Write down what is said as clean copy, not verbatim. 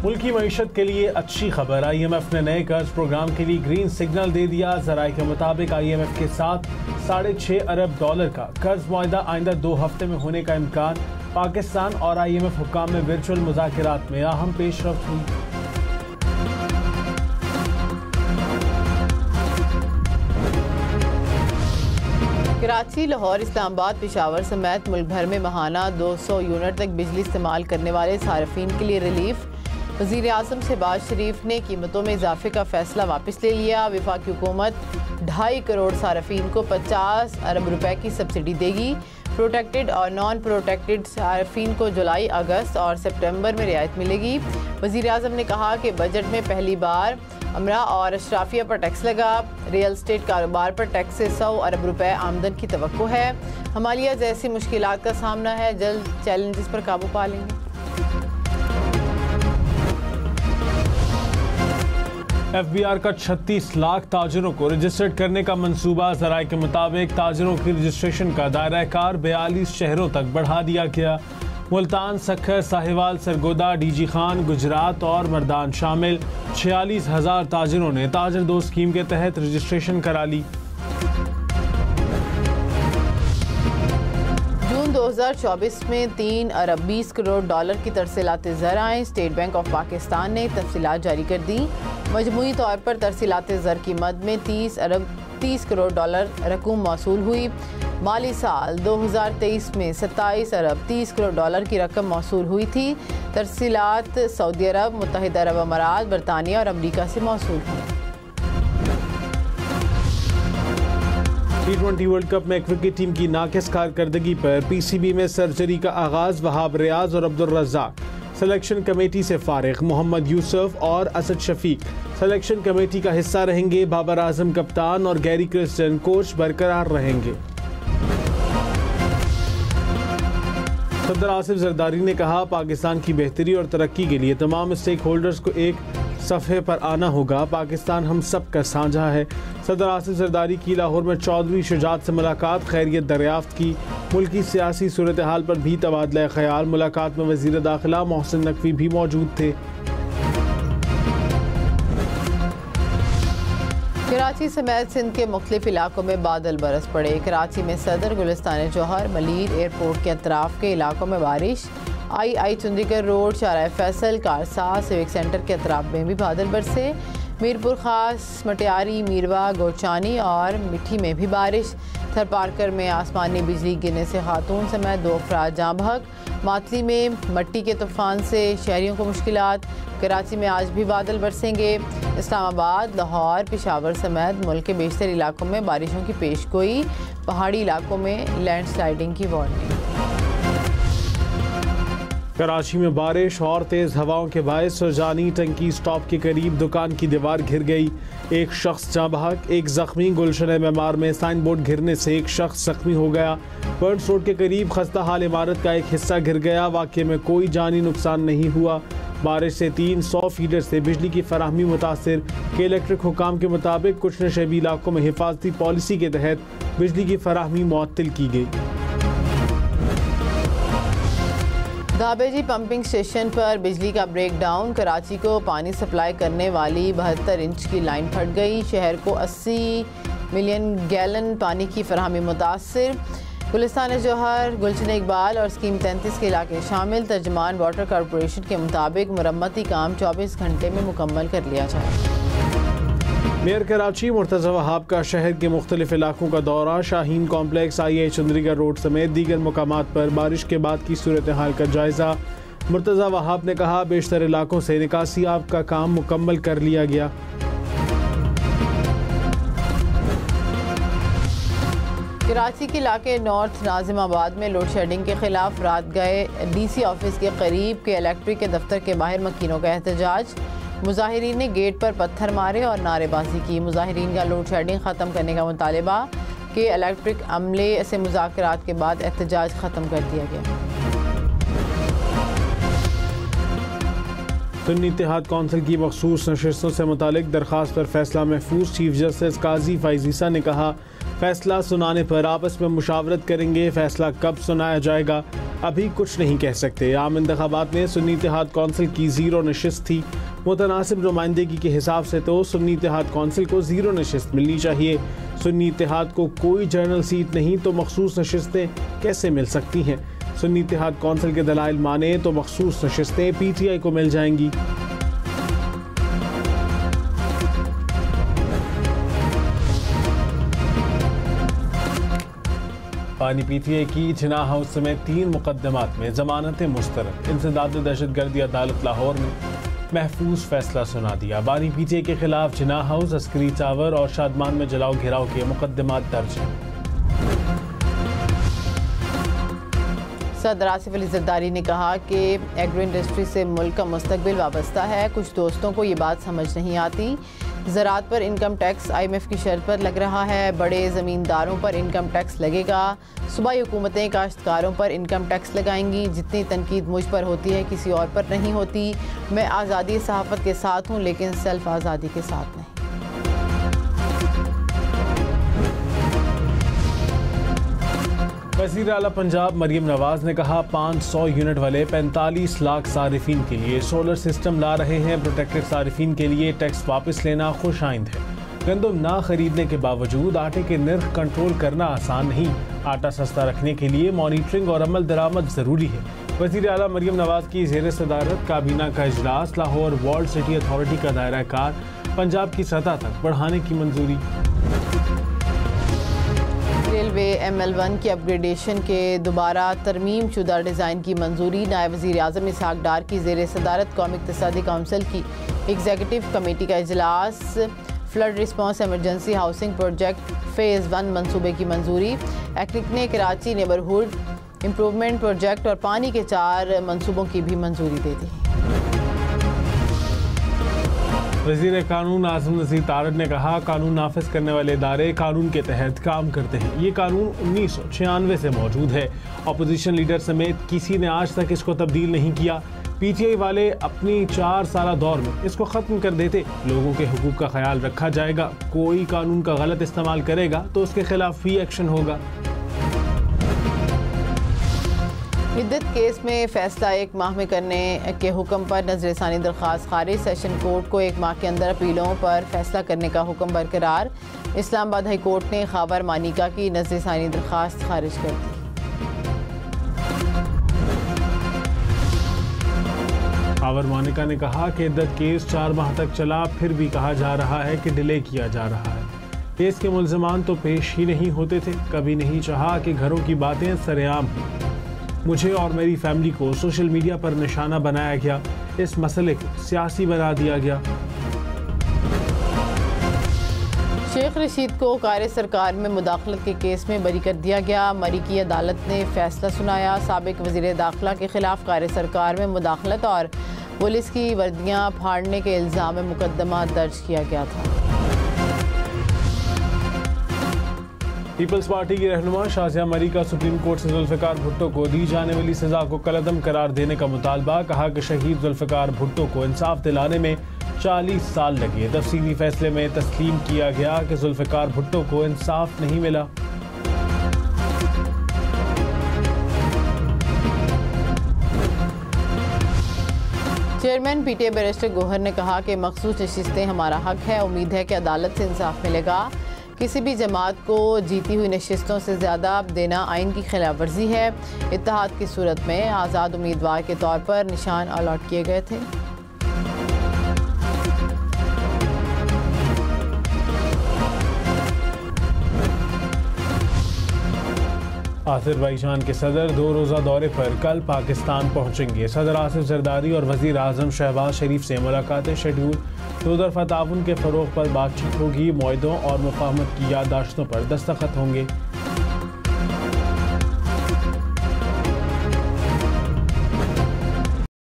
मुल्की मईशत के लिए अच्छी खबर। IMF ने नए कर्ज प्रोग्राम के लिए ग्रीन सिग्नल दे दिया। ज़राए के मुताबिक IMF के साथ $6.5 अरब का कर्ज मुआहदा आइंदा 2 हफ्ते में होने का इम्कान। पाकिस्तान और IMF हुक्काम में वर्चुअल मुज़ाकरात में अहम पेशरफ्त हुई। कराची, लाहौर, इस्लामाबाद, पेशावर समेत मुल्क भर में माहाना 200 यूनिट तक बिजली इस्तेमाल करने वाले सार्फिन के लिए रिलीफ। वज़ीर आज़म शहबाज शरीफ ने कीमतों में इजाफे का फैसला वापस ले लिया। वफाकी हुकूमत 2.5 करोड़ सार्फिन को 50 अरब रुपए की सब्सिडी देगी। प्रोटेक्टेड और नॉन प्रोटेक्टेड सार्फिन को जुलाई, अगस्त और सितंबर में रियायत मिलेगी। वज़ीर आज़म ने कहा कि बजट में पहली बार अमरा और अशराफिया पर टैक्स लगा। रियल एस्टेट कारोबार पर टैक्स से 100 अरब रुपए आमदन की तवक्को है। हमालिया जैसी मुश्किलात का सामना है, जल्द चैलेंजेस पर काबू पा लेंगे। FBR का 36 लाख ताजरों को रजिस्टर्ड करने का मंसूबा। ज़राए के मुताबिक ताजरों की रजिस्ट्रेशन का दायरा कार 42 शहरों तक बढ़ा दिया गया। मुल्तान, सखर, साहिवाल, सरगोदा, DG खान, गुजरात और मर्दान शामिल 46,000 ताजरों ने ताजर दो स्कीम के तहत रजिस्ट्रेशन करा ली। जून 2024 में 3 अरब 20 करोड़ डॉलर की तरसीलात ज़र आएँ। स्टेट बैंक ऑफ पाकिस्तान ने तफसीलात जारी कर दी। मजमूई तौर पर तरसीलात ज़र की मद में 30 अरब 30 करोड़ डॉलर रकूम मौसूल हुई। माली साल 2023 में 27 अरब 30 करोड़ डॉलर की रकम मौसूल हुई थी। तरसीलात सऊदी अरब, मुत्तहिदा अरब अमारात, बरतानिया और अमरीका से मौसूल हुई। T20 वर्ल्ड कप में क्रिकेट टीम की नाकिस कारकर्दगी पर PCB में सर्जरी का आगाज। वहाब रियाज और अब्दुल रज़ाक सिलेक्शन कमेटी से फारिग। मोहम्मद यूसुफ और असद शफीक सिलेक्शन कमेटी का हिस्सा रहेंगे। बाबर आजम कप्तान और गैरी क्रिस्टन कोच बरकरार रहेंगे। सदर आसिफ जरदारी ने कहा, पाकिस्तान की बेहतरी और तरक्की के लिए तमाम स्टेक होल्डर्स को एक सफ़े पर आना होगा। पाकिस्तान हम सब का साझा है। सदर आसिफ जरदारी की लाहौर में चौधरी शुजात से मुलाकात, खैरियत दरियाफ्त की। मुल्की सियासी सूरत हाल पर भी तबादला ख्याल। मुलाकात में वज़ीर दाखिला मोहसिन नकवी भी मौजूद थे। कराची समेत सिंध के मुख्तलिफ इलाकों में बादल बरस पड़े। कराची में सदर, गुलिस्तान जौहर, मलीर एयरपोर्ट के अतराफ के इलाकों में बारिश। आई चुंदीगढ़ road, शाहराह Faisal, Karsa, civic centre के अतराफ में भी बादल बरसे। मीरपुर खास, मटियारी, मीरवा, गोचानी और मिठी में भी बारिश। थरपारकर में आसमानी बिजली गिरने से खातून समेत 2 अफराद जाँ बहक। मातली में मट्टी के तूफान से शहरियों को मुश्किलात। कराची में आज भी बादल बरसेंगे। इस्लामाबाद, लाहौर, पेशावर समेत मुल्क के बेशतर इलाकों में बारिशों की पेशगोई। पहाड़ी इलाकों में लैंडस्लाइडिंग की वार्निंग। कराची में बारिश और तेज़ हवाओं के बायस सुरजानी टंकी स्टॉप के करीब दुकान की दीवार घिर गई। एक शख्स जाँ बहक, एक जख्मी। गुलशन मेमार में साइन बोर्ड गिरने से एक शख्स जख्मी हो गया। बर्ड्स रोड के करीब खस्ता हाल इमारत का एक हिस्सा गिर गया। वाक़े में कोई जानी नुकसान नहीं हुआ। बारिश से 300 फीडर से बिजली की फराहमी मुतासिर। के इलेक्ट्रिक हुकाम के मुताबिक कुछ नशेबी इलाकों में हिफाजती पॉलिसी के तहत बिजली की फराहमी मुअत्तल की गई। दाबेजी पंपिंग स्टेशन पर बिजली का ब्रेकडाउन। कराची को पानी सप्लाई करने वाली 72 इंच की लाइन फट गई। शहर को 80 मिलियन गैलन पानी की फराहमी मुतासिर। गुलिस्तान जौहर, गुलशन इकबाल और स्कीम 33 के इलाके शामिल। तर्जमान वाटर कॉरपोरेशन के मुताबिक मुरम्मती काम 24 घंटे में मुकम्मल कर लिया जाए। मेयर कराची मुर्तज़ा वहाब का शहर के मुख्तलिफ इलाकों का दौरा। शाहीन कॉम्प्लेक्स, आई चुंदरीगढ़ रोड समेत दीगर मकामात पर बारिश के बाद की सूरत हाल का जायजा। मुर्तज़ा वहाब ने कहा, बेशतर इलाकों से निकासी आब का काम मुकम्मल कर लिया गया। कराची के इलाके नॉर्थ नाजिमाबाद में लोड शेडिंग के खिलाफ रात गए DC ऑफिस के करीब के इलेक्ट्रिक के दफ्तर के बाहर मकीनों का एहतजाज। मुजाहिरीन ने गेट पर पत्थर मारे और नारेबाजी की। मुजाहिरीन का लोड शेडिंग ख़त्म करने का मुतालबा के इलेक्ट्रिक अमले से मुज़ाकरात के बाद एहतजाज ख़त्म कर दिया गया। सुन्नी इत्तेहाद कौंसिल की मखसूस नशिस्तों से मुतालिक दरख्वास्त पर फैसला महफूज। चीफ जस्टिस काजी फाइजीसा ने कहा, फैसला सुनाने पर आपस में मुशावरत करेंगे। फैसला कब सुनाया जाएगा अभी कुछ नहीं कह सकते। आम इंतखाबात में सुन्नी इत्तेहाद कौंसिल की 0 नशिस्त थी। मुतनासिब नुमाइंदगी के हिसाब से तो सुन्नी इत्तेहाद कौंसिल को 0 नशिस्त मिलनी चाहिए। सुन्नी इत्तेहाद को कोई जनरल सीट नहीं तो मखसूस नशिस्तें कैसे मिल सकती हैं? सुन्नी इत्तेहाद कौंसिल के दलाइल माने तो मखसूस नशिस्तें PTI को मिल जाएंगी। पानी PTI की जिना हाउस समेत 3 मुकदमात में जमानतें मुस्तरद। इंसदाद दहशतगर्दी अदालत लाहौर ने महफूज फैसला सुना दिया। बानी PTI के खिलाफ जिना हाउस, अस्करी टावर और शादमान में जलाओ घिराव के मुकदमात दर्ज हैं। सदर आसिफ अली जरदारी ने कहा कि एग्रो इंडस्ट्री से मुल्क का मुस्तकबिल वाबस्ता है। कुछ दोस्तों को ये बात समझ नहीं आती। ज़राअत पर इनकम टैक्स IMF की शर्त पर लग रहा है। बड़े ज़मींदारों पर इनकम टैक्स लगेगा। सूबाई हुकूमतें काश्तकारों पर इनकम टैक्स लगाएंगी। जितनी तनकीद मुझ पर होती है किसी और पर नहीं होती। मैं आज़ादी सहाफ़त के साथ हूँ लेकिन सेल्फ आज़ादी के साथ नहीं। वज़ीर आला पंजाब मरियम नवाज ने कहा 500 यूनिट वाले 45 लाख सारिफीन के लिए सोलर सिस्टम ला रहे हैं। प्रोटेक्टेड सारिफीन के लिए टैक्स वापस लेना खुश आइंद है। गंदम ना खरीदने के बावजूद आटे के निर्ख कंट्रोल करना आसान नहीं। आटा सस्ता रखने के लिए मॉनिटरिंग और अमल दरामद ज़रूरी है। वज़ीर आला मरियम नवाज की ज़ेर सदारत काबीना का इजलास। लाहौर वर्ल्ड सिटी अथॉरिटी का दायरा कार पंजाब की सतह तक बढ़ाने की मंजूरी। रेलवे ML1 की अपग्रेडेशन के दोबारा तरमीम शुदा डिज़ाइन की मंजूरी। नायब वज़ीर आज़म इसहाक डार की ज़ेर सदारत कौमी इक़्तिसादी काउंसिल की एग्जीक्यूटिव कमेटी का इजलास। Flood response emergency housing project phase 1 मनसूबे की मंजूरी। एक्निक ने कराची नेबरहुड इम्प्रूवमेंट प्रोजेक्ट और पानी के 4 मनसूबों की भी मंजूरी दे दी। वज़ीर कानून आज़म नज़ीर तारड़ ने कहा कानून नाफिज करने वाले इदारे कानून के तहत काम करते हैं। ये कानून 1996 से मौजूद है। अपोजिशन लीडर समेत किसी ने आज तक इसको तब्दील नहीं किया। PTI वाले अपनी 4 साला दौर में इसको ख़त्म कर देते। लोगों के हुकूक का ख्याल रखा जाएगा। कोई कानून का गलत इस्तेमाल करेगा तो उसके खिलाफ भी एक्शन होगा। इद्दत केस में फैसला 1 माह में करने के हुक्म पर नजरसानी दरख्वास्त खारिज। सेशन कोर्ट को 1 माह के अंदर अपीलों पर फैसला करने का हुक्म बरकरार। इस्लामाबाद हाई कोर्ट ने खाबर मानिका की नजरसानी दरख्वास्त खारिज कर दी। खाबर मानिका ने कहा कि इद्दत केस 4 माह तक चला, फिर भी कहा जा रहा है कि डिले किया जा रहा है। केस के मुल्ज़िमान तो पेश ही नहीं होते थे। कभी नहीं चाहा कि घरों की बातें सरेआम हों। मुझे और मेरी फैमिली को सोशल मीडिया पर निशाना बनाया गया। इस मसले को सियासी बना दिया गया। शेख रशीद को कार सरकार में मुदाखलत के केस में बरी कर दिया गया। मरी की अदालत ने फैसला सुनाया। साबिक वज़ीर दाखिला के खिलाफ कार सरकार में मुदाखलत और पुलिस की वर्दियाँ फाड़ने के इल्ज़ाम में मुकदमा दर्ज किया गया था। पीपल्स पार्टी की रहनुमा शाज़िया मरी का सुप्रीम कोर्ट से जुल्फ़िकार भुट्टो को दी जाने वाली सज़ा को कलअदम करार देने का मुतालबा। कहा कि शहीद जुल्फ़िकार भुट्टो को इंसाफ दिलाने में 40 साल लगे। तफसीली फैसले में तस्लीम किया गया कि जुल्फ़िकार भुट्टो को इंसाफ नहीं मिला। चेयरमैन PTI बैरिस्टर गोहर ने कहा कि मखसूस नशिस्तें हमारा हक है। उम्मीद है कि अदालत से इंसाफ मिलेगा। किसी भी जमात को जीती हुई नशिस्तों से ज़्यादा देना आइन की खिलाफ वर्जी है। इत्तेहाद की सूरत में आज़ाद उम्मीदवार के तौर पर निशान अलॉट किए गए थे। आज़रबाईजान के सदर 2 रोज़ा दौरे पर कल पाकिस्तान पहुँचेंगे। सदर आसिफ जरदारी और वज़ीर आज़म शहबाज शरीफ से मुलाकातें शेड्यूल। 2 तरफ़ा ताउन के फ़रोग़ पर बातचीत होगी। मुआहदों और मुफ़ाहमत की याददाश्तों पर दस्तखत होंगे।